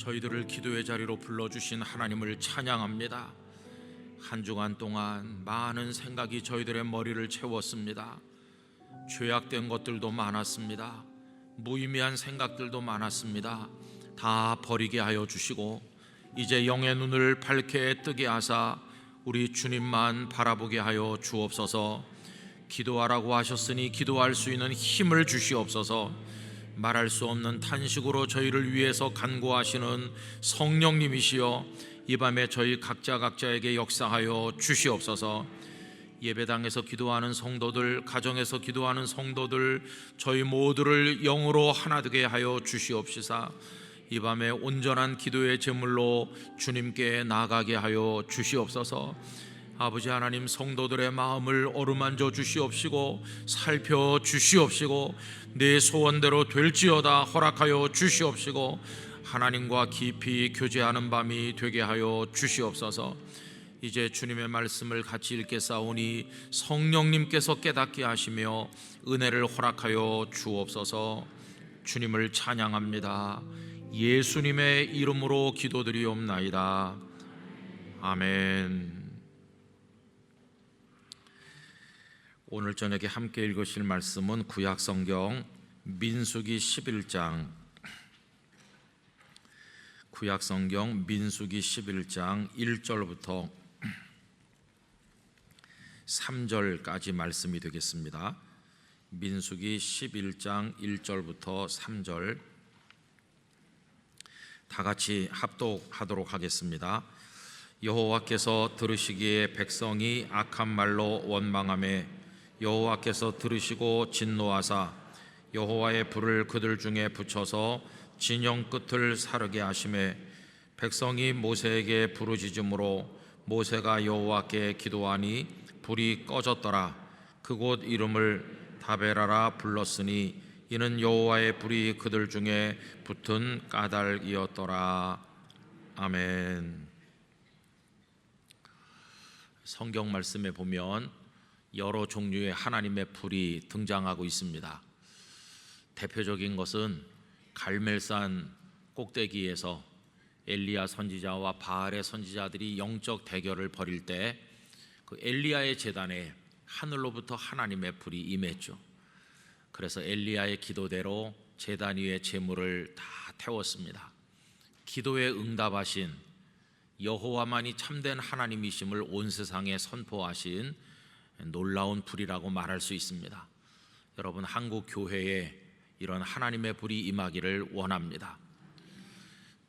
저희들을 기도의 자리로 불러주신 하나님을 찬양합니다. 한 주간 동안 많은 생각이 저희들의 머리를 채웠습니다. 죄악된 것들도 많았습니다. 무의미한 생각들도 많았습니다. 다 버리게 하여 주시고 이제 영의 눈을 밝게 뜨게 하사 우리 주님만 바라보게 하여 주옵소서. 기도하라고 하셨으니 기도할 수 있는 힘을 주시옵소서. 말할 수 없는 탄식으로 저희를 위해서 간구하시는 성령님이시여, 이 밤에 저희 각자에게 역사하여 주시옵소서. 예배당에서 기도하는 성도들, 가정에서 기도하는 성도들, 저희 모두를 영으로 하나 되게 하여 주시옵시사. 이 밤에 온전한 기도의 제물로 주님께 나아가게 하여 주시옵소서. 아버지 하나님, 성도들의 마음을 어루만져 주시옵시고 살펴 주시옵시고 내 소원대로 될지어다 허락하여 주시옵시고 하나님과 깊이 교제하는 밤이 되게 하여 주시옵소서. 이제 주님의 말씀을 같이 읽겠사오니 성령님께서 깨닫게 하시며 은혜를 허락하여 주옵소서. 주님을 찬양합니다. 예수님의 이름으로 기도드리옵나이다. 아멘. 오늘 저녁에 함께 읽으실 말씀은 구약성경 민수기 11장, 구약성경 민수기 11장 1절부터 3절까지 말씀이 되겠습니다. 민수기 11장 1절부터 3절 다 같이 합독하도록 하겠습니다. 여호와께서 들으시기에 백성이 악한 말로 원망하며 여호와께서 들으시고 진노하사 여호와의 불을 그들 중에 붙여서 진영 끝을 사르게 하시매 백성이 모세에게 부르짖음으로 모세가 여호와께 기도하니 불이 꺼졌더라. 그곳 이름을 다베라라 불렀으니 이는 여호와의 불이 그들 중에 붙은 까닭이었더라. 아멘. 성경 말씀에 보면 여러 종류의 하나님의 불이 등장하고 있습니다. 대표적인 것은 갈멜산 꼭대기에서 엘리야 선지자와 바알의 선지자들이 영적 대결을 벌일 때 그 엘리야의 제단에 하늘로부터 하나님의 불이 임했죠. 그래서 엘리야의 기도대로 제단 위에 제물을 다 태웠습니다. 기도에 응답하신 여호와만이 참된 하나님이심을 온 세상에 선포하신 놀라운 불이라고 말할 수 있습니다. 여러분, 한국 교회에 이런 하나님의 불이 임하기를 원합니다.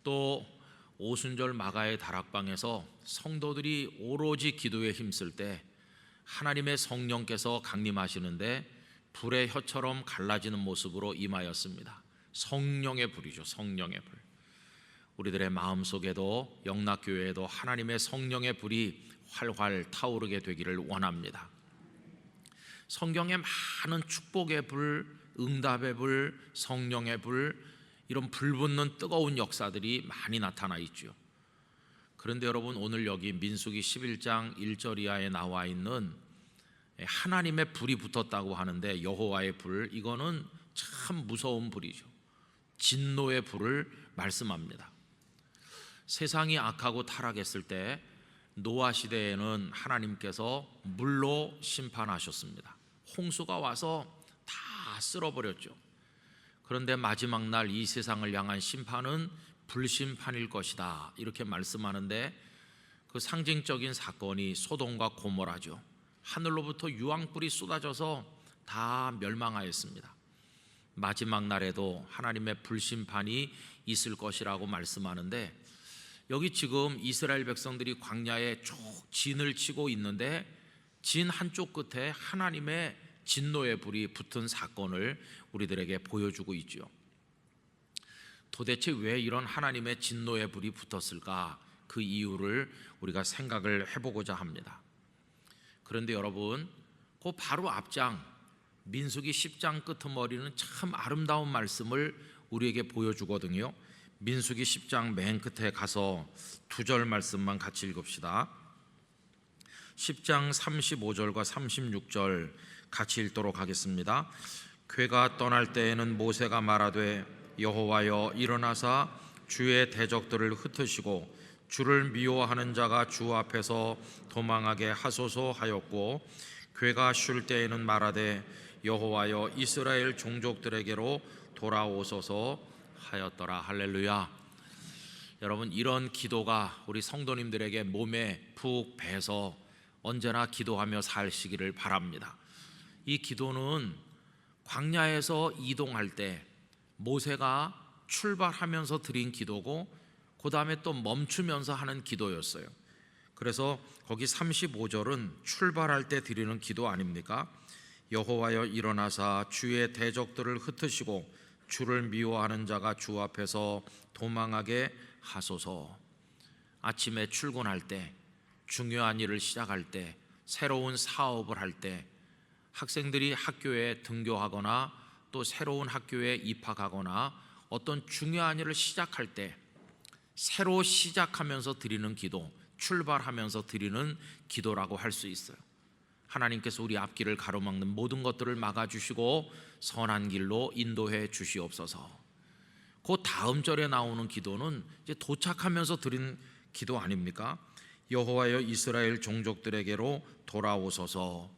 또 오순절 마가의 다락방에서 성도들이 오로지 기도에 힘쓸 때 하나님의 성령께서 강림하시는데 불의 혀처럼 갈라지는 모습으로 임하였습니다. 성령의 불이죠. 성령의 불. 우리들의 마음속에도 영락교회에도 하나님의 성령의 불이 활활 타오르게 되기를 원합니다. 성경에 많은 축복의 불, 응답의 불, 성령의 불, 이런 불붙는 뜨거운 역사들이 많이 나타나 있죠. 그런데 여러분, 오늘 여기 민수기 11장 1절 이하에 나와 있는 하나님의 불이 붙었다고 하는데 여호와의 불, 이거는 참 무서운 불이죠. 진노의 불을 말씀합니다. 세상이 악하고 타락했을 때 노아 시대에는 하나님께서 물로 심판하셨습니다. 홍수가 와서 다 쓸어버렸죠. 그런데 마지막 날 이 세상을 향한 심판은 불심판일 것이다, 이렇게 말씀하는데 그 상징적인 사건이 소돔과 고모라죠. 하늘로부터 유황불이 쏟아져서 다 멸망하였습니다. 마지막 날에도 하나님의 불심판이 있을 것이라고 말씀하는데, 여기 지금 이스라엘 백성들이 광야에 쭉 진을 치고 있는데 진 한쪽 끝에 하나님의 진노의 불이 붙은 사건을 우리들에게 보여주고 있죠. 도대체 왜 이런 하나님의 진노의 불이 붙었을까? 그 이유를 우리가 생각을 해보고자 합니다. 그런데 여러분, 그 바로 앞장 민수기 10장 끄트머리는 참 아름다운 말씀을 우리에게 보여주거든요. 민수기 10장 맨 끝에 가서 2절 말씀만 같이 읽읍시다. 10장 35절과 36절 같이 읽도록 하겠습니다. 괴가 떠날 때에는 모세가 말하되 여호와여 일어나사 주의 대적들을 흩으시고 주를 미워하는 자가 주 앞에서 도망하게 하소서 하였고, 괴가 쉴 때에는 말하되 여호와여 이스라엘 종족들에게로 돌아오소서 하였더라. 할렐루야. 여러분, 이런 기도가 우리 성도님들에게 몸에 푹 배서 언제나 기도하며 사시기를 바랍니다. 이 기도는 광야에서 이동할 때 모세가 출발하면서 드린 기도고, 그 다음에 또 멈추면서 하는 기도였어요. 그래서 거기 35절은 출발할 때 드리는 기도 아닙니까? 여호와여 일어나사 주의 대적들을 흩으시고 주를 미워하는 자가 주 앞에서 도망하게 하소서. 아침에 출근할 때, 중요한 일을 시작할 때, 새로운 사업을 할 때, 학생들이 학교에 등교하거나 또 새로운 학교에 입학하거나 어떤 중요한 일을 시작할 때 새로 시작하면서 드리는 기도, 출발하면서 드리는 기도라고 할 수 있어요. 하나님께서 우리 앞길을 가로막는 모든 것들을 막아주시고 선한 길로 인도해 주시옵소서. 그 다음 절에 나오는 기도는 이제 도착하면서 드린 기도 아닙니까? 여호와여 이스라엘 종족들에게로 돌아오소서.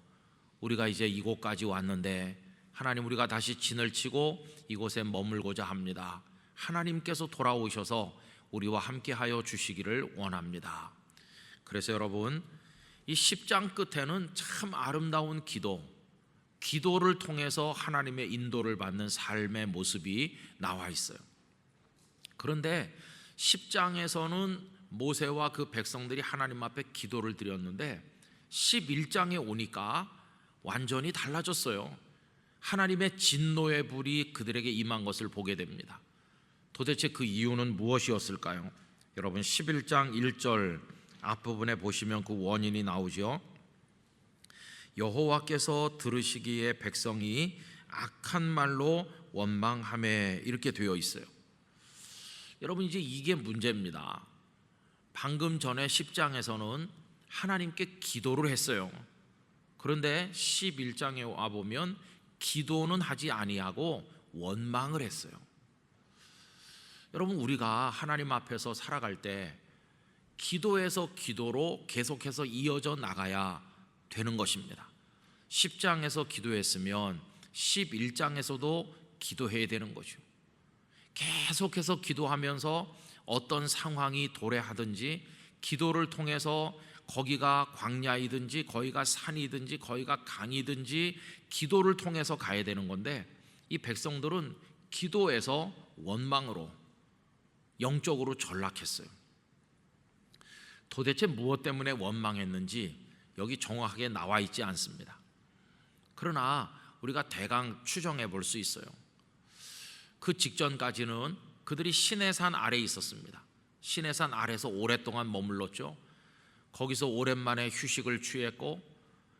우리가 이제 이곳까지 왔는데 하나님, 우리가 다시 진을 치고 이곳에 머물고자 합니다. 하나님께서 돌아오셔서 우리와 함께하여 주시기를 원합니다. 그래서 여러분, 이 10장 끝에는 참 아름다운 기도를 통해서 하나님의 인도를 받는 삶의 모습이 나와 있어요. 그런데 10장에서는 모세와 그 백성들이 하나님 앞에 기도를 드렸는데 11장에 오니까 완전히 달라졌어요. 하나님의 진노의 불이 그들에게 임한 것을 보게 됩니다. 도대체 그 이유는 무엇이었을까요? 여러분, 11장 1절 앞부분에 보시면 그 원인이 나오죠. 여호와께서 들으시기에 백성이 악한 말로 원망하매, 이렇게 되어 있어요. 여러분, 이제 이게 문제입니다. 방금 전에 10장에서는 하나님께 기도를 했어요. 그런데 11장에 와보면 기도는 하지 아니하고 원망을 했어요. 여러분, 우리가 하나님 앞에서 살아갈 때 기도에서 기도로 계속해서 이어져 나가야 되는 것입니다. 10장에서 기도했으면 11장에서도 기도해야 되는 거죠. 계속해서 기도하면서 어떤 상황이 도래하든지 기도를 통해서 거기가 광야이든지 거기가 산이든지 거기가 강이든지 기도를 통해서 가야 되는 건데, 이 백성들은 기도에서 원망으로 영적으로 전락했어요. 도대체 무엇 때문에 원망했는지 여기 정확하게 나와 있지 않습니다. 그러나 우리가 대강 추정해 볼 수 있어요. 그 직전까지는 그들이 시내산 아래에 있었습니다. 시내산 아래에서 오랫동안 머물렀죠. 거기서 오랜만에 휴식을 취했고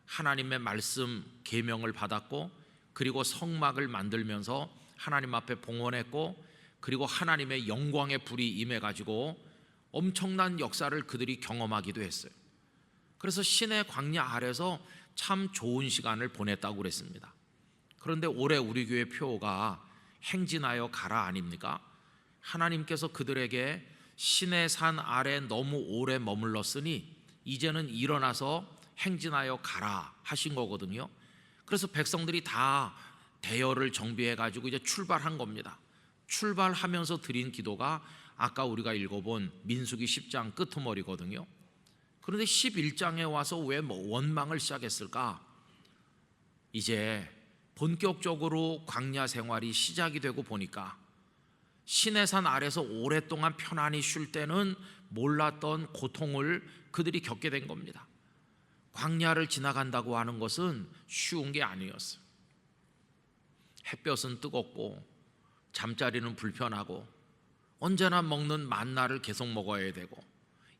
하나님의 말씀 계명을 받았고, 그리고 성막을 만들면서 하나님 앞에 봉헌했고, 그리고 하나님의 영광의 불이 임해가지고 엄청난 역사를 그들이 경험하기도 했어요. 그래서 시내 광야 아래서 참 좋은 시간을 보냈다고 그랬습니다. 그런데 올해 우리 교회 표어가 행진하여 가라 아닙니까? 하나님께서 그들에게 시내산 아래 너무 오래 머물렀으니 이제는 일어나서 행진하여 가라 하신 거거든요. 그래서 백성들이 다 대열을 정비해가지고 이제 출발한 겁니다. 출발하면서 드린 기도가 아까 우리가 읽어본 민수기 10장 끄트머리거든요. 그런데 11장에 와서 왜 원망을 시작했을까? 이제 본격적으로 광야 생활이 시작이 되고 보니까 시내산 아래서 오랫동안 편안히 쉴 때는 몰랐던 고통을 그들이 겪게 된 겁니다. 광야를 지나간다고 하는 것은 쉬운 게 아니었어요. 햇볕은 뜨겁고 잠자리는 불편하고 언제나 먹는 만나를 계속 먹어야 되고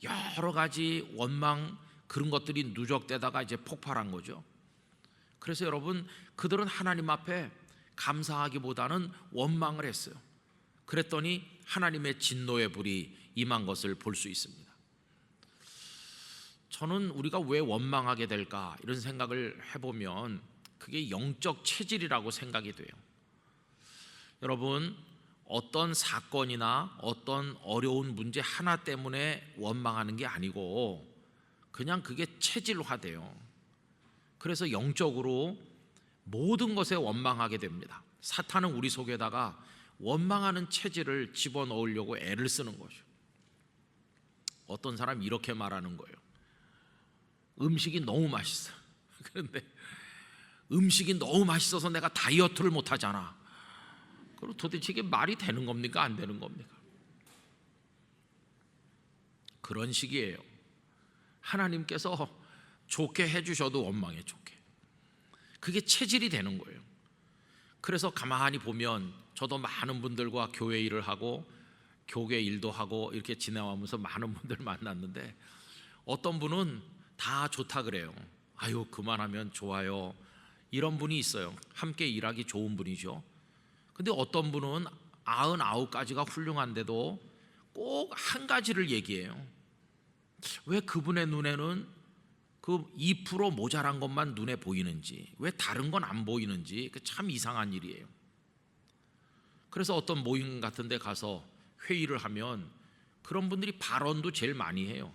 여러 가지 원망, 그런 것들이 누적되다가 이제 폭발한 거죠. 그래서 여러분, 그들은 하나님 앞에 감사하기보다는 원망을 했어요. 그랬더니 하나님의 진노의 불이 임한 것을 볼 수 있습니다. 저는 우리가 왜 원망하게 될까 이런 생각을 해보면 그게 영적 체질이라고 생각이 돼요. 여러분, 어떤 사건이나 어떤 어려운 문제 하나 때문에 원망하는 게 아니고 그냥 그게 체질화돼요. 그래서 영적으로 모든 것에 원망하게 됩니다. 사탄은 우리 속에다가 원망하는 체질을 집어넣으려고 애를 쓰는 거죠. 어떤 사람이 이렇게 말하는 거예요. 음식이 너무 맛있어. 그런데 음식이 너무 맛있어서 내가 다이어트를 못 하잖아. 그럼 도대체 이게 말이 되는 겁니까? 안 되는 겁니까? 그런 식이에요. 하나님께서 좋게 해주셔도 원망해. 좋게. 그게 체질이 되는 거예요. 그래서 가만히 보면 저도 많은 분들과 교회 일을 하고 교회 일도 하고 이렇게 지내오면서 많은 분들 만났는데 어떤 분은 다 좋다 그래요. 아유 그만하면 좋아요. 이런 분이 있어요. 함께 일하기 좋은 분이죠. 근데 어떤 분은 99가지가 훌륭한데도 꼭 한 가지를 얘기해요. 왜 그분의 눈에는 그 2% 모자란 것만 눈에 보이는지, 왜 다른 건 안 보이는지 참 이상한 일이에요. 그래서 어떤 모임 같은 데 가서 회의를 하면 그런 분들이 발언도 제일 많이 해요.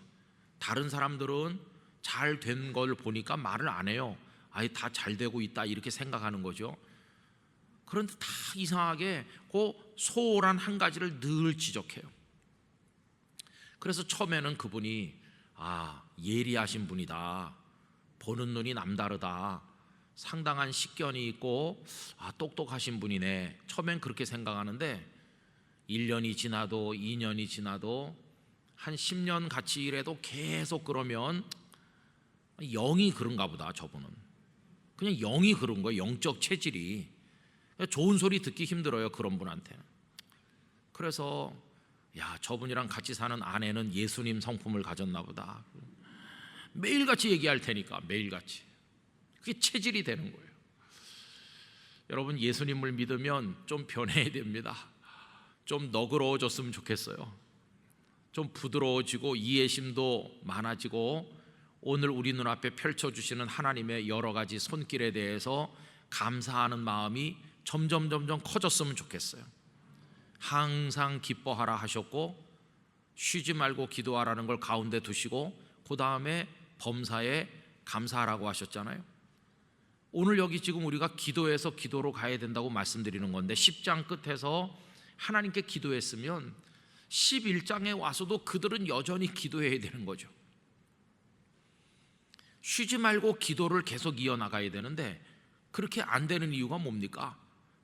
다른 사람들은 잘 된 걸 보니까 말을 안 해요. 아예 다 잘 되고 있다 이렇게 생각하는 거죠. 그런데 다 이상하게 그 소홀한 한 가지를 늘 지적해요. 그래서 처음에는 그분이 예리하신 분이다, 보는 눈이 남다르다, 상당한 식견이 있고 똑똑하신 분이네, 처음엔 그렇게 생각하는데 1년이 지나도 2년이 지나도 한 10년 같이 일해도 계속 그러면 영이 그런가 보다. 저분은 그냥 영이 그런 거예요. 영적 체질이. 좋은 소리 듣기 힘들어요, 그런 분한테. 그래서 저분이랑 같이 사는 아내는 예수님 성품을 가졌나 보다. 매일같이 얘기할 테니까 매일같이. 그게 체질이 되는 거예요. 여러분, 예수님을 믿으면 좀 변해야 됩니다. 좀 너그러워졌으면 좋겠어요. 좀 부드러워지고 이해심도 많아지고 오늘 우리 눈앞에 펼쳐주시는 하나님의 여러 가지 손길에 대해서 감사하는 마음이 점점 커졌으면 좋겠어요. 항상 기뻐하라 하셨고 쉬지 말고 기도하라는 걸 가운데 두시고 그 다음에 범사에 감사하라고 하셨잖아요. 오늘 여기 지금 우리가 기도해서 기도로 가야 된다고 말씀드리는 건데 10장 끝에서 하나님께 기도했으면 11장에 와서도 그들은 여전히 기도해야 되는 거죠. 쉬지 말고 기도를 계속 이어나가야 되는데 그렇게 안 되는 이유가 뭡니까?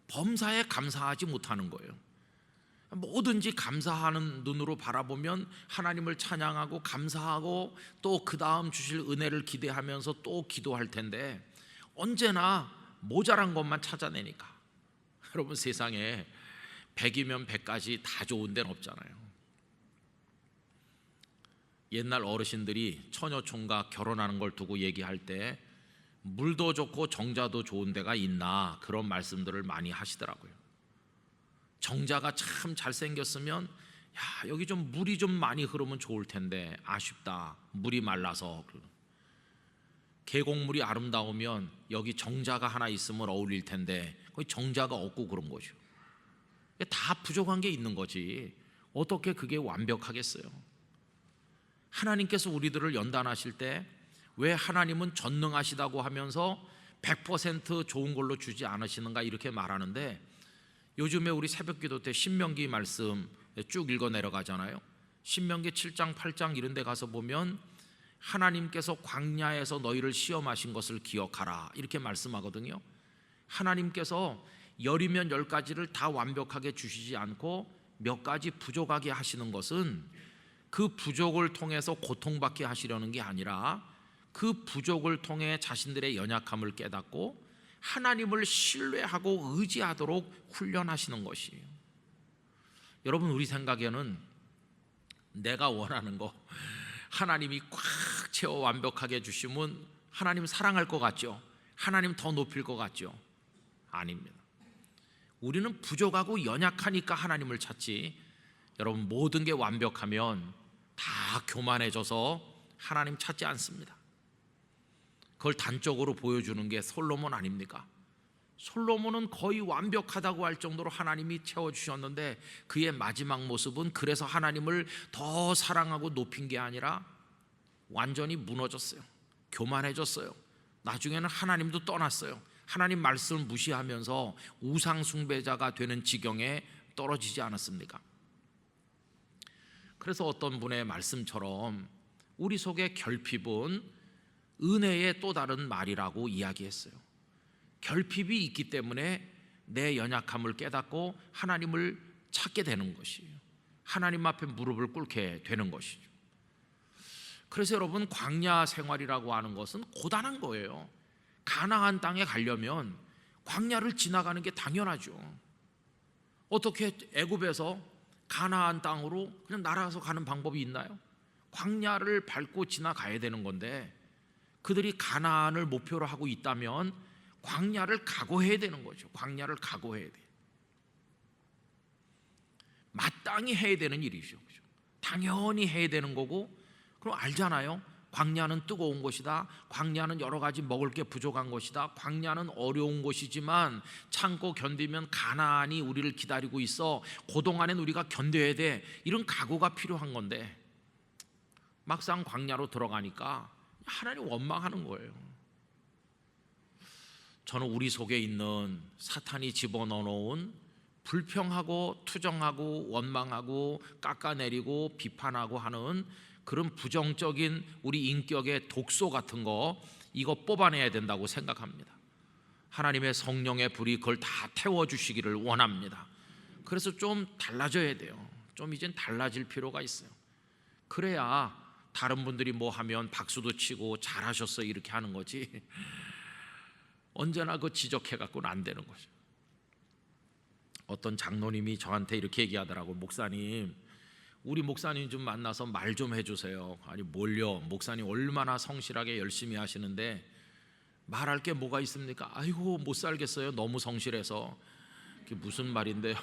범사에 감사하지 못하는 거예요. 뭐든지 감사하는 눈으로 바라보면 하나님을 찬양하고 감사하고 또 그 다음 주실 은혜를 기대하면서 또 기도할 텐데 언제나 모자란 것만 찾아내니까. 여러분, 세상에 100이면 100가지 다 좋은 데는 없잖아요. 옛날 어르신들이 처녀총각 결혼하는 걸 두고 얘기할 때 물도 좋고 정자도 좋은 데가 있나 그런 말씀들을 많이 하시더라고요. 정자가 참 잘생겼으면 여기 좀 물이 좀 많이 흐르면 좋을 텐데 아쉽다, 물이 말라서. 계곡물이 아름다우면 여기 정자가 하나 있으면 어울릴 텐데 거기 정자가 없고 그런 거죠. 다 부족한 게 있는 거지 어떻게 그게 완벽하겠어요? 하나님께서 우리들을 연단하실 때 왜 하나님은 전능하시다고 하면서 100% 좋은 걸로 주지 않으시는가 이렇게 말하는데, 요즘에 우리 새벽기도 때 신명기 말씀 쭉 읽어 내려가잖아요. 신명기 7장 8장 이런 데 가서 보면 하나님께서 광야에서 너희를 시험하신 것을 기억하라 이렇게 말씀하거든요. 하나님께서 10이면 10가지를 다 완벽하게 주시지 않고 몇 가지 부족하게 하시는 것은 그 부족을 통해서 고통받게 하시려는 게 아니라 그 부족을 통해 자신들의 연약함을 깨닫고 하나님을 신뢰하고 의지하도록 훈련하시는 것이에요. 여러분, 우리 생각에는 내가 원하는 거 하나님이 꽉 채워 완벽하게 주시면 하나님 사랑할 것 같죠? 하나님 더 높일 것 같죠? 아닙니다. 우리는 부족하고 연약하니까 하나님을 찾지, 여러분, 모든 게 완벽하면 다 교만해져서 하나님 찾지 않습니다. 그걸 단적으로 보여주는 게 솔로몬 아닙니까? 솔로몬은 거의 완벽하다고 할 정도로 하나님이 채워주셨는데 그의 마지막 모습은 그래서 하나님을 더 사랑하고 높인 게 아니라 완전히 무너졌어요. 교만해졌어요. 나중에는 하나님도 떠났어요. 하나님 말씀을 무시하면서 우상 숭배자가 되는 지경에 떨어지지 않았습니까? 그래서 어떤 분의 말씀처럼 우리 속에 결핍은 은혜의 또 다른 말이라고 이야기했어요. 결핍이 있기 때문에 내 연약함을 깨닫고 하나님을 찾게 되는 것이에요. 하나님 앞에 무릎을 꿇게 되는 것이죠. 그래서 여러분, 광야 생활이라고 하는 것은 고단한 거예요. 가나안 땅에 가려면 광야를 지나가는 게 당연하죠. 어떻게 애굽에서 가나안 땅으로 그냥 날아가서 가는 방법이 있나요? 광야를 밟고 지나가야 되는 건데 그들이 가나안을 목표로 하고 있다면 광야를 각오해야 되는 거죠. 광야를 각오해야 돼. 마땅히 해야 되는 일이죠. 당연히 해야 되는 거고, 그럼 알잖아요. 광야는 뜨거운 곳이다. 광야는 여러 가지 먹을 게 부족한 곳이다. 광야는 어려운 곳이지만 참고 견디면 가나안이 우리를 기다리고 있어. 그동안엔 우리가 견뎌야 돼. 이런 각오가 필요한 건데 막상 광야로 들어가니까 하나님 원망하는 거예요. 저는 우리 속에 있는 사탄이 집어넣어 놓은 불평하고 투정하고 원망하고 깎아내리고 비판하고 하는 그런 부정적인 우리 인격의 독소 같은 거, 이거 뽑아내야 된다고 생각합니다. 하나님의 성령의 불이 그걸 다 태워주시기를 원합니다. 그래서 좀 달라져야 돼요. 좀 이젠 달라질 필요가 있어요. 그래야 다른 분들이 뭐 하면 박수도 치고 잘하셨어 이렇게 하는 거지, 언제나 그 지적해갖고는 안 되는 거죠. 어떤 장로님이 저한테 이렇게 얘기하더라고요. 목사님, 우리 목사님 좀 만나서 말 좀 해주세요. 아니 뭘요? 목사님 얼마나 성실하게 열심히 하시는데 말할 게 뭐가 있습니까? 아이고 못 살겠어요. 너무 성실해서. 그게 무슨 말인데요?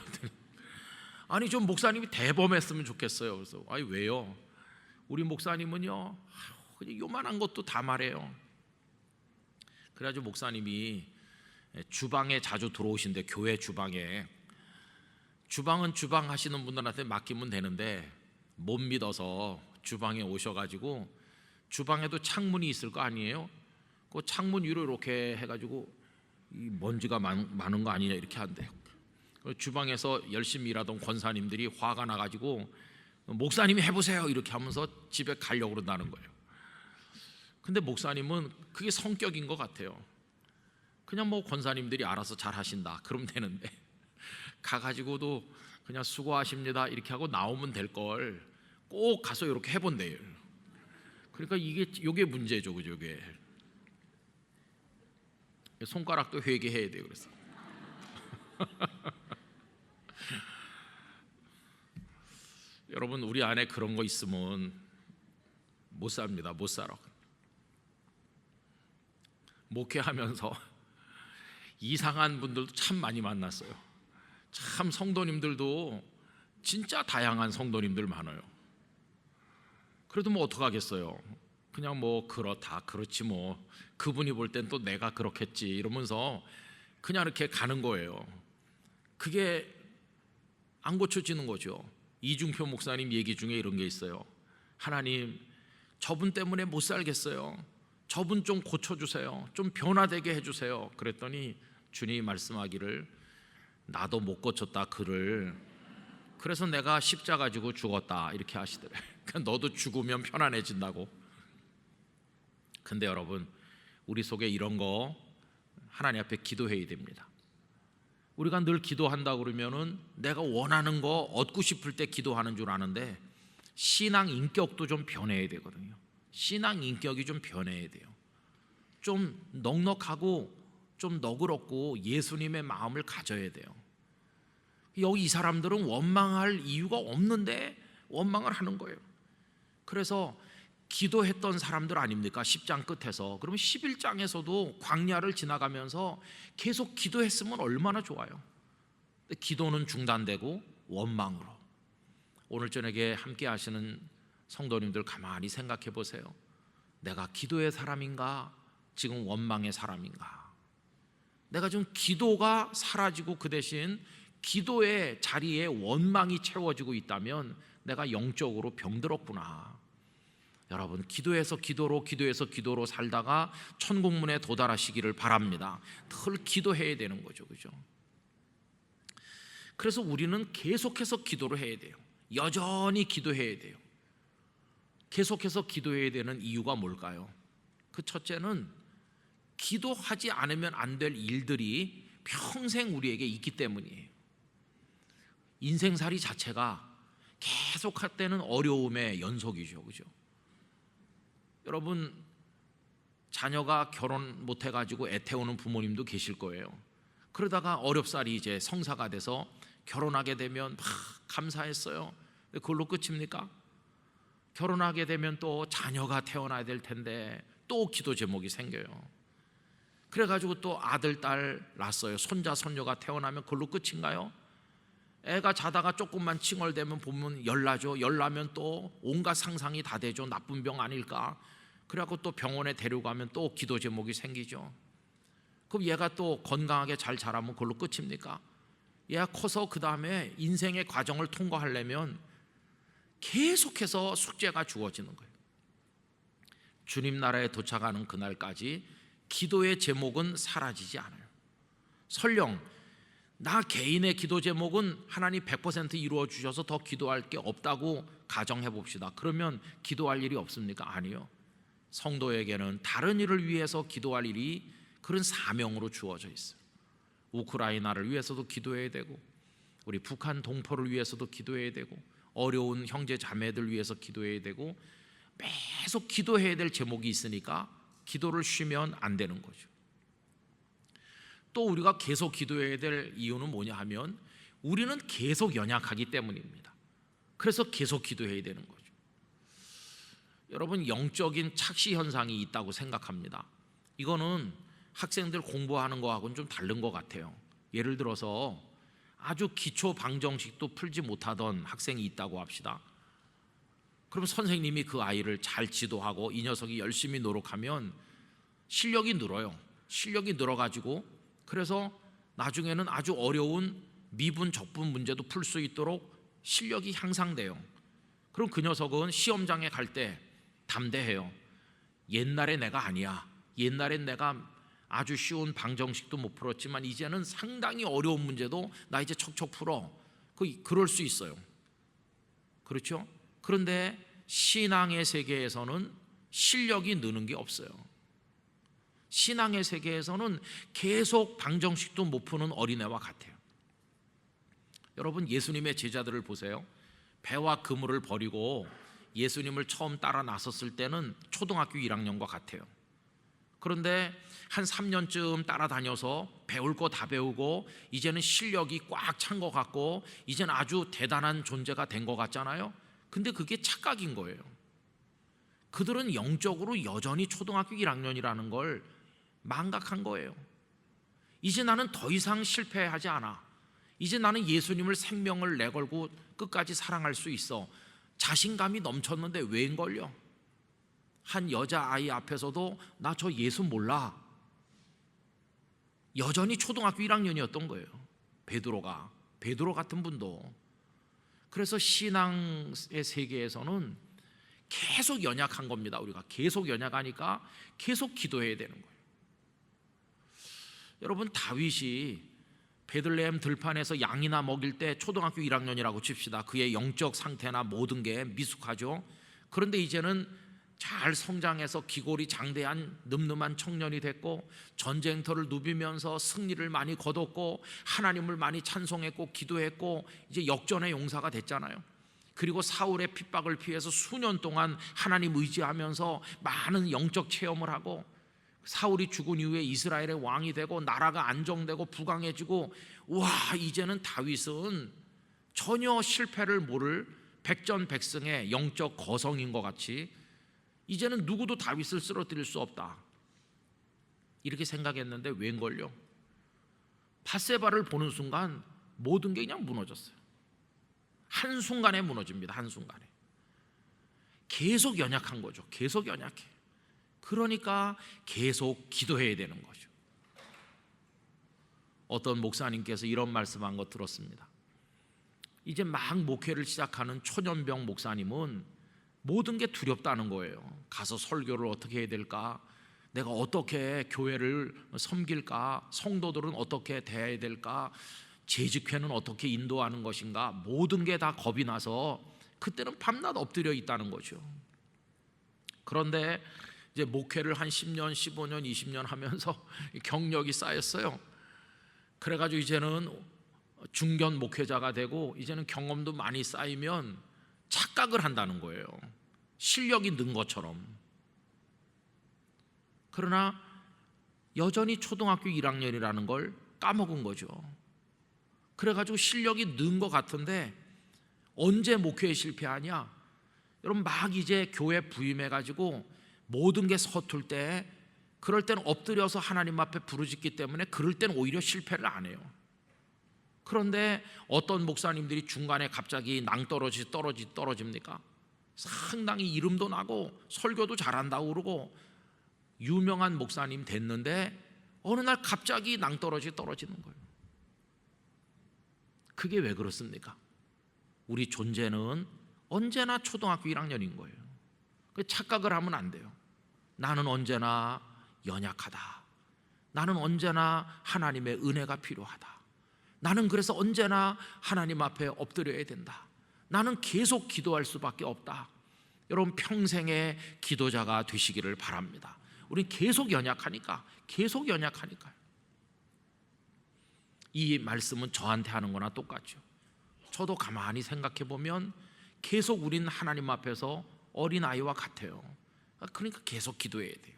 아니 좀 목사님이 대범했으면 좋겠어요. 그래서 아니 왜요? 우리 목사님은요 그냥 요만한 것도 다 말해요. 그래가지고 목사님이 주방에 자주 들어오신대. 교회 주방에. 주방은 주방 하시는 분들한테 맡기면 되는데 못 믿어서 주방에 오셔가지고, 주방에도 창문이 있을 거 아니에요? 그 창문 위로 이렇게 해가지고 이 먼지가 많은 거 아니냐 이렇게 한대요. 주방에서 열심히 일하던 권사님들이 화가 나가지고 목사님이 해보세요 이렇게 하면서 집에 가려고 그런다는 거예요. 근데 목사님은 그게 성격인 것 같아요. 그냥 뭐 권사님들이 알아서 잘 하신다 그러면 되는데 가가지고도 그냥 수고하십니다 이렇게 하고 나오면 될 걸 꼭 가서 이렇게 해본대요. 그러니까 이게 문제죠, 그죠? 이게 손가락도 회개해야 돼요. 그래서 여러분, 우리 안에 그런 거 있으면 못 삽니다. 못 살아. 목회하면서 이상한 분들도 참 많이 만났어요. 참 성도님들도 진짜 다양한 성도님들 많아요. 그래도 뭐 어떡하겠어요. 그냥 뭐 그렇다 그렇지 뭐 그분이 볼 땐 또 내가 그렇겠지 이러면서 그냥 이렇게 가는 거예요. 그게 안 고쳐지는 거죠. 이중표 목사님 얘기 중에 이런 게 있어요. 하나님, 저분 때문에 못 살겠어요. 저분 좀 고쳐주세요. 좀 변화되게 해주세요. 그랬더니 주님이 말씀하기를 나도 못 고쳤다 그를. 그래서 내가 십자가 지고 죽었다 이렇게 하시더래요. 그러니까 너도 죽으면 편안해진다고. 근데 여러분, 우리 속에 이런 거 하나님 앞에 기도해야 됩니다. 우리가 늘 기도한다 그러면은 내가 원하는 거 얻고 싶을 때 기도하는 줄 아는데 신앙 인격도 좀 변해야 되거든요. 신앙 인격이 좀 변해야 돼요. 좀 넉넉하고 좀 너그럽고 예수님의 마음을 가져야 돼요. 여기 이 사람들은 원망할 이유가 없는데 원망을 하는 거예요. 그래서 기도했던 사람들 아닙니까? 10장 끝에서. 그러면 11장에서도 광야를 지나가면서 계속 기도했으면 얼마나 좋아요. 근데 기도는 중단되고 원망으로. 오늘 저녁에 함께 하시는 성도님들 가만히 생각해 보세요. 내가 기도의 사람인가? 지금 원망의 사람인가? 내가 좀 기도가 사라지고 그 대신 기도의 자리에 원망이 채워지고 있다면 내가 영적으로 병들었구나. 여러분, 기도에서 기도로 살다가 천국문에 도달하시기를 바랍니다. 늘 기도해야 되는 거죠, 그죠? 그래서 우리는 계속해서 기도를 해야 돼요. 여전히 기도해야 돼요. 계속해서 기도해야 되는 이유가 뭘까요? 그 첫째는 기도하지 않으면 안 될 일들이 평생 우리에게 있기 때문이에요. 인생살이 자체가 계속할 때는 어려움의 연속이죠, 그죠? 여러분, 자녀가 결혼 못 해가지고 애태우는 부모님도 계실 거예요. 그러다가 어렵사리 이제 성사가 돼서 결혼하게 되면 막 감사했어요. 근데 그걸로 끝입니까? 결혼하게 되면 또 자녀가 태어나야 될 텐데 또 기도 제목이 생겨요. 그래가지고 또 아들, 딸 낳았어요. 손자, 손녀가 태어나면 그걸로 끝인가요? 애가 자다가 조금만 칭얼대면 보면 열나죠. 열나면 또 온갖 상상이 다 되죠. 나쁜 병 아닐까? 그래갖고 또 병원에 데려가면 또 기도 제목이 생기죠. 그럼 얘가 또 건강하게 잘 자라면 그걸로 끝입니까? 얘가 커서 그 다음에 인생의 과정을 통과하려면 계속해서 숙제가 주어지는 거예요. 주님 나라에 도착하는 그날까지 기도의 제목은 사라지지 않아요. 설령 나 개인의 기도 제목은 하나님 100% 이루어 주셔서 더 기도할 게 없다고 가정해 봅시다. 그러면 기도할 일이 없습니까? 아니요. 성도에게는 다른 일을 위해서 기도할 일이 그런 사명으로 주어져 있어요. 우크라이나를 위해서도 기도해야 되고, 우리 북한 동포를 위해서도 기도해야 되고, 어려운 형제 자매들 위해서 기도해야 되고, 계속 기도해야 될 제목이 있으니까 기도를 쉬면 안 되는 거죠. 또 우리가 계속 기도해야 될 이유는 뭐냐 하면 우리는 계속 연약하기 때문입니다. 그래서 계속 기도해야 되는 거죠. 여러분, 영적인 착시 현상이 있다고 생각합니다. 이거는 학생들 공부하는 거하고는 좀 다른 것 같아요. 예를 들어서 아주 기초 방정식도 풀지 못하던 학생이 있다고 합시다. 그럼 선생님이 그 아이를 잘 지도하고 이 녀석이 열심히 노력하면 실력이 늘어요. 실력이 늘어가지고 그래서 나중에는 아주 어려운 미분, 적분 문제도 풀 수 있도록 실력이 향상돼요. 그럼 그 녀석은 시험장에 갈 때 담대해요. 옛날에 내가 아니야. 옛날엔 내가 아주 쉬운 방정식도 못 풀었지만 이제는 상당히 어려운 문제도 나 이제 척척 풀어. 그럴 수 있어요. 그렇죠? 그런데 신앙의 세계에서는 실력이 느는 게 없어요. 신앙의 세계에서는 계속 방정식도 못 푸는 어린애와 같아요. 여러분, 예수님의 제자들을 보세요. 배와 그물을 버리고 예수님을 처음 따라 나섰을 때는 초등학교 1학년과 같아요. 그런데 한 3년쯤 따라다녀서 배울 거 다 배우고 이제는 실력이 꽉 찬 것 같고 이제는 아주 대단한 존재가 된 것 같잖아요. 근데 그게 착각인 거예요. 그들은 영적으로 여전히 초등학교 1학년이라는 걸 망각한 거예요. 이제 나는 더 이상 실패하지 않아. 이제 나는 예수님을 생명을 내걸고 끝까지 사랑할 수 있어. 자신감이 넘쳤는데 왜인걸요? 한 여자아이 앞에서도 나 저 예수 몰라. 여전히 초등학교 1학년이었던 거예요. 베드로 같은 분도. 그래서 신앙의 세계에서는 계속 연약한 겁니다. 우리가 계속 연약하니까 계속 기도해야 되는 거예요. 여러분, 다윗이 베들레헴 들판에서 양이나 먹일 때 초등학교 1학년이라고 칩시다. 그의 영적 상태나 모든 게 미숙하죠. 그런데 이제는 잘 성장해서 기골이 장대한 늠름한 청년이 됐고 전쟁터를 누비면서 승리를 많이 거뒀고 하나님을 많이 찬송했고 기도했고 이제 역전의 용사가 됐잖아요. 그리고 사울의 핍박을 피해서 수년 동안 하나님 의지하면서 많은 영적 체험을 하고 사울이 죽은 이후에 이스라엘의 왕이 되고 나라가 안정되고 부강해지고, 와, 이제는 다윗은 전혀 실패를 모를 백전백승의 영적 거성인 것 같이 이제는 누구도 다윗을 쓰러뜨릴 수 없다, 이렇게 생각했는데 웬걸요? 밧세바를 보는 순간 모든 게 그냥 무너졌어요. 한순간에 무너집니다. 한순간에. 계속 연약한 거죠. 계속 연약해. 그러니까 계속 기도해야 되는 거죠. 어떤 목사님께서 이런 말씀한 거 들었습니다. 이제 막 목회를 시작하는 초년병 목사님은 모든 게 두렵다는 거예요. 가서 설교를 어떻게 해야 될까? 내가 어떻게 교회를 섬길까? 성도들은 어떻게 대해야 될까? 재직회는 어떻게 인도하는 것인가? 모든 게 다 겁이 나서 그때는 밤낮 엎드려 있다는 거죠. 그런데 이제 목회를 한 10년, 15년, 20년 하면서 경력이 쌓였어요. 그래가지고 이제는 중견 목회자가 되고 이제는 경험도 많이 쌓이면 착각을 한다는 거예요. 실력이 는 것처럼. 그러나 여전히 초등학교 1학년이라는 걸 까먹은 거죠. 그래가지고 실력이 는 것 같은데 언제 목회에 실패하냐? 여러분 막 이제 교회 부임해가지고 모든 게 서툴 때, 그럴 때는 엎드려서 하나님 앞에 부르짖기 때문에 그럴 때는 오히려 실패를 안 해요. 그런데 어떤 목사님들이 중간에 갑자기 떨어집니까? 상당히 이름도 나고 설교도 잘한다고 그러고 유명한 목사님 됐는데 어느 날 갑자기 떨어지는 거예요. 그게 왜 그렇습니까? 우리 존재는 언제나 초등학교 1학년인 거예요. 착각을 하면 안 돼요. 나는 언제나 연약하다. 나는 언제나 하나님의 은혜가 필요하다. 나는 그래서 언제나 하나님 앞에 엎드려야 된다. 나는 계속 기도할 수밖에 없다. 여러분 평생의 기도자가 되시기를 바랍니다. 우린 계속 연약하니까요. 이 말씀은 저한테 하는 거나 똑같죠. 저도 가만히 생각해 보면 계속 우린 하나님 앞에서 어린아이와 같아요. 그러니까 계속 기도해야 돼요.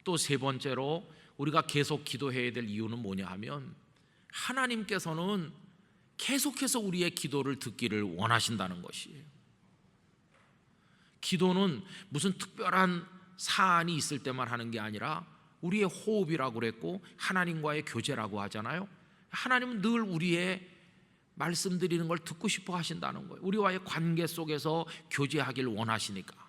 또 세 번째로 우리가 계속 기도해야 될 이유는 뭐냐 하면 하나님께서는 계속해서 우리의 기도를 듣기를 원하신다는 것이에요. 기도는 무슨 특별한 사안이 있을 때만 하는 게 아니라 우리의 호흡이라고 그랬고 하나님과의 교제라고 하잖아요. 하나님은 늘 우리의 말씀드리는 걸 듣고 싶어 하신다는 거예요. 우리와의 관계 속에서 교제하길 원하시니까.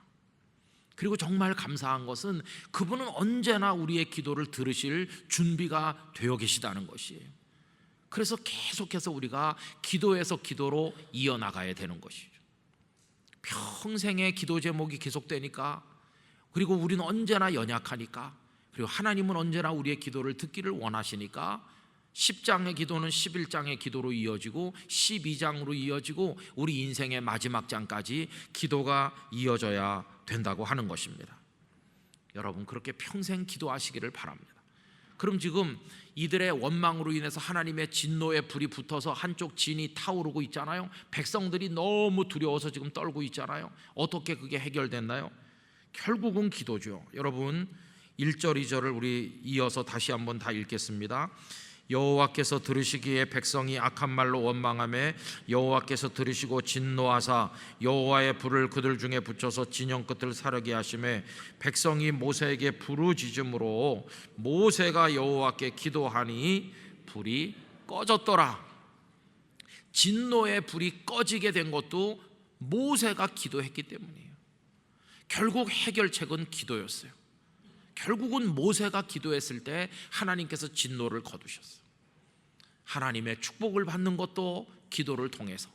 그리고 정말 감사한 것은 그분은 언제나 우리의 기도를 들으실 준비가 되어 계시다는 것이에요. 그래서 계속해서 우리가 기도에서 기도로 이어나가야 되는 것이죠. 평생의 기도 제목이 계속되니까, 그리고 우리는 언제나 연약하니까, 그리고 하나님은 언제나 우리의 기도를 듣기를 원하시니까 10장의 기도는 11장의 기도로 이어지고 12장으로 이어지고 우리 인생의 마지막 장까지 기도가 이어져야 된다고 하는 것입니다. 여러분 그렇게 평생 기도하시기를 바랍니다. 그럼 지금 이들의 원망으로 인해서 하나님의 진노의 불이 붙어서 한쪽 진이 타오르고 있잖아요. 백성들이 너무 두려워서 지금 떨고 있잖아요. 어떻게 그게 해결됐나요? 결국은 기도죠. 여러분 1절 2절을 우리 이어서 다시 한번 다 읽겠습니다. 여호와께서 들으시기에 백성이 악한 말로 원망하매 여호와께서 들으시고 진노하사 여호와의 불을 그들 중에 붙여서 진영 끝을 사르게 하시매 백성이 모세에게 부르짖음으로 모세가 여호와께 기도하니 불이 꺼졌더라. 진노의 불이 꺼지게 된 것도 모세가 기도했기 때문이에요. 결국 해결책은 기도였어요. 결국은 모세가 기도했을 때 하나님께서 진노를 거두셨어요. 하나님의 축복을 받는 것도 기도를 통해서,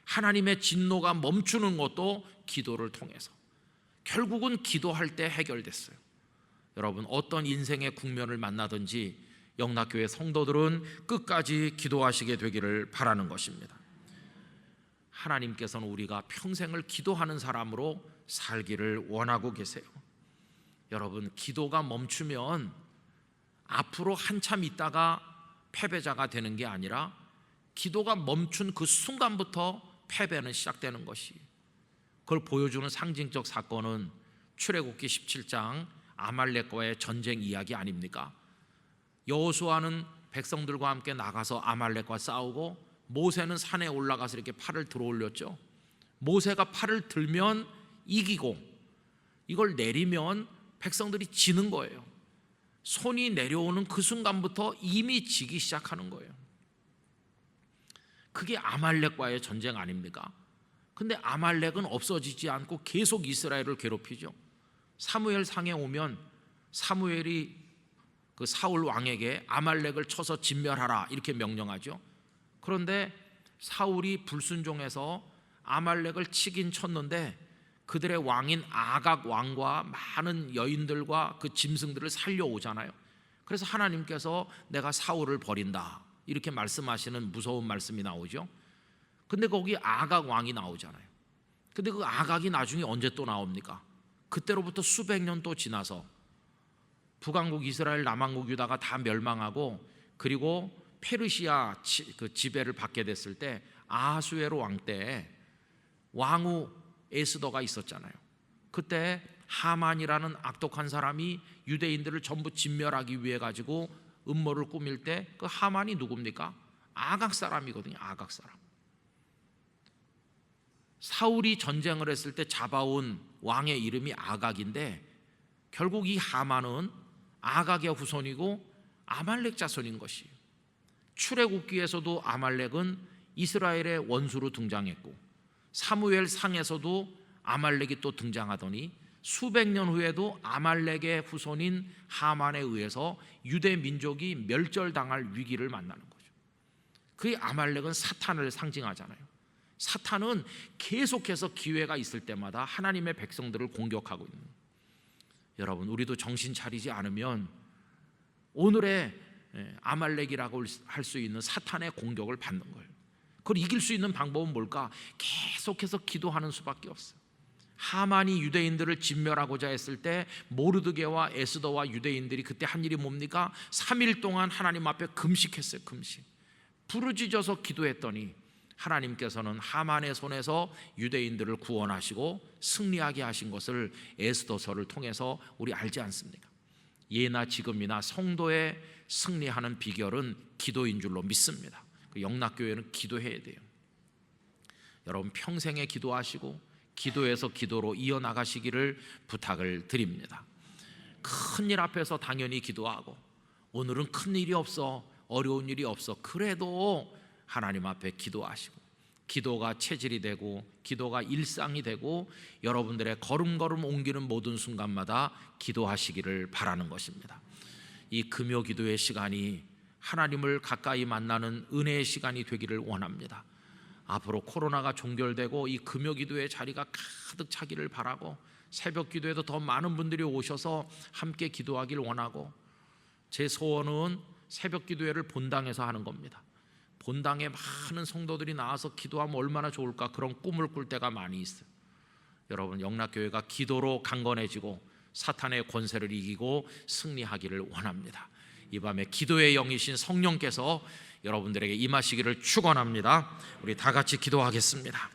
하나님의 진노가 멈추는 것도 기도를 통해서, 결국은 기도할 때 해결됐어요. 여러분 어떤 인생의 국면을 만나든지 영락교회 성도들은 끝까지 기도하시게 되기를 바라는 것입니다. 하나님께서는 우리가 평생을 기도하는 사람으로 살기를 원하고 계세요. 여러분 기도가 멈추면 앞으로 한참 있다가 패배자가 되는 게 아니라 기도가 멈춘 그 순간부터 패배는 시작되는 것이, 그걸 보여주는 상징적 사건은 출애굽기 17장 아말렉과의 전쟁 이야기 아닙니까? 여호수아는 백성들과 함께 나가서 아말렉과 싸우고 모세는 산에 올라가서 이렇게 팔을 들어 올렸죠. 모세가 팔을 들면 이기고 이걸 내리면 백성들이 지는 거예요. 손이 내려오는 그 순간부터 이미 지기 시작하는 거예요. 그게 아말렉과의 전쟁 아닙니까? 근데 아말렉은 없어지지 않고 계속 이스라엘을 괴롭히죠. 사무엘 상에 오면 사무엘이 그 사울 왕에게 아말렉을 쳐서 진멸하라 이렇게 명령하죠. 그런데 사울이 불순종해서 아말렉을 치긴 쳤는데 그들의 왕인 아각 왕과 많은 여인들과 그 짐승들을 살려오잖아요. 그래서 하나님께서 내가 사울을 버린다 이렇게 말씀하시는 무서운 말씀이 나오죠. 근데 거기 아각 왕이 나오잖아요. 근데 그 아각이 나중에 언제 또 나옵니까? 그때로부터 수백 년 또 지나서 북왕국 이스라엘, 남왕국 유다가 다 멸망하고 그리고 페르시아 그 지배를 받게 됐을 때 아하수에로 왕 때에 왕후 에스더가 있었잖아요. 그때 하만이라는 악독한 사람이 유대인들을 전부 진멸하기 위해 가지고 음모를 꾸밀 때 그 하만이 누굽니까? 아각 사람이거든요. 아각 사람. 사울이 전쟁을 했을 때 잡아온 왕의 이름이 아각인데 결국 이 하만은 아각의 후손이고 아말렉 자손인 것이에요. 출애굽기에서도 아말렉은 이스라엘의 원수로 등장했고 사무엘 상에서도 아말렉이 또 등장하더니 수백 년 후에도 아말렉의 후손인 하만에 의해서 유대 민족이 멸절당할 위기를 만나는 거죠. 그 아말렉은 사탄을 상징하잖아요. 사탄은 계속해서 기회가 있을 때마다 하나님의 백성들을 공격하고 있는 거예요. 여러분, 우리도 정신 차리지 않으면 오늘의 아말렉이라고 할 수 있는 사탄의 공격을 받는 거예요. 그걸 이길 수 있는 방법은 뭘까? 계속해서 기도하는 수밖에 없어요. 하만이 유대인들을 진멸하고자 했을 때 모르드게와 에스더와 유대인들이 그때 한 일이 뭡니까? 3일 동안 하나님 앞에 금식했어요. 금식. 부르짖어서 기도했더니 하나님께서는 하만의 손에서 유대인들을 구원하시고 승리하게 하신 것을 에스더서를 통해서 우리 알지 않습니까? 예나 지금이나 성도의 승리하는 비결은 기도인 줄로 믿습니다. 영락교회는 기도해야 돼요. 여러분 평생에 기도하시고 기도에서 기도로 이어나가시기를 부탁을 드립니다. 큰일 앞에서 당연히 기도하고 오늘은 큰일이 없어, 어려운 일이 없어, 그래도 하나님 앞에 기도하시고 기도가 체질이 되고 기도가 일상이 되고 여러분들의 걸음걸음 옮기는 모든 순간마다 기도하시기를 바라는 것입니다. 이 금요 기도의 시간이 하나님을 가까이 만나는 은혜의 시간이 되기를 원합니다. 앞으로 코로나가 종결되고 이 금요 기도의 자리가 가득 차기를 바라고 새벽 기도에도 더 많은 분들이 오셔서 함께 기도하길 원하고 제 소원은 새벽 기도회를 본당에서 하는 겁니다. 본당에 많은 성도들이 나와서 기도하면 얼마나 좋을까, 그런 꿈을 꿀 때가 많이 있어요. 여러분 영락교회가 기도로 강건해지고 사탄의 권세를 이기고 승리하기를 원합니다. 이 밤에 기도의 영이신 성령께서 여러분들에게 임하시기를 축원합니다. 우리 다 같이 기도하겠습니다.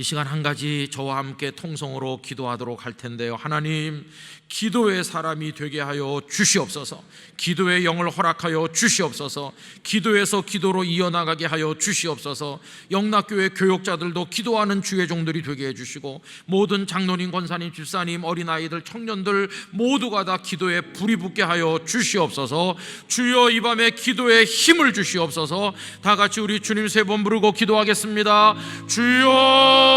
이 시간 한 가지 저와 함께 통성으로 기도하도록 할 텐데요. 하나님, 기도의 사람이 되게 하여 주시옵소서. 기도의 영을 허락하여 주시옵소서. 기도에서 기도로 이어나가게 하여 주시옵소서. 영락교회 교역자들도 기도하는 주의 종들이 되게 해주시고 모든 장로님, 권사님, 집사님, 어린아이들, 청년들 모두가 다 기도에 불이 붙게 하여 주시옵소서. 주여, 이 밤에 기도에 힘을 주시옵소서. 다 같이 우리 주님 세 번 부르고 기도하겠습니다. 주여.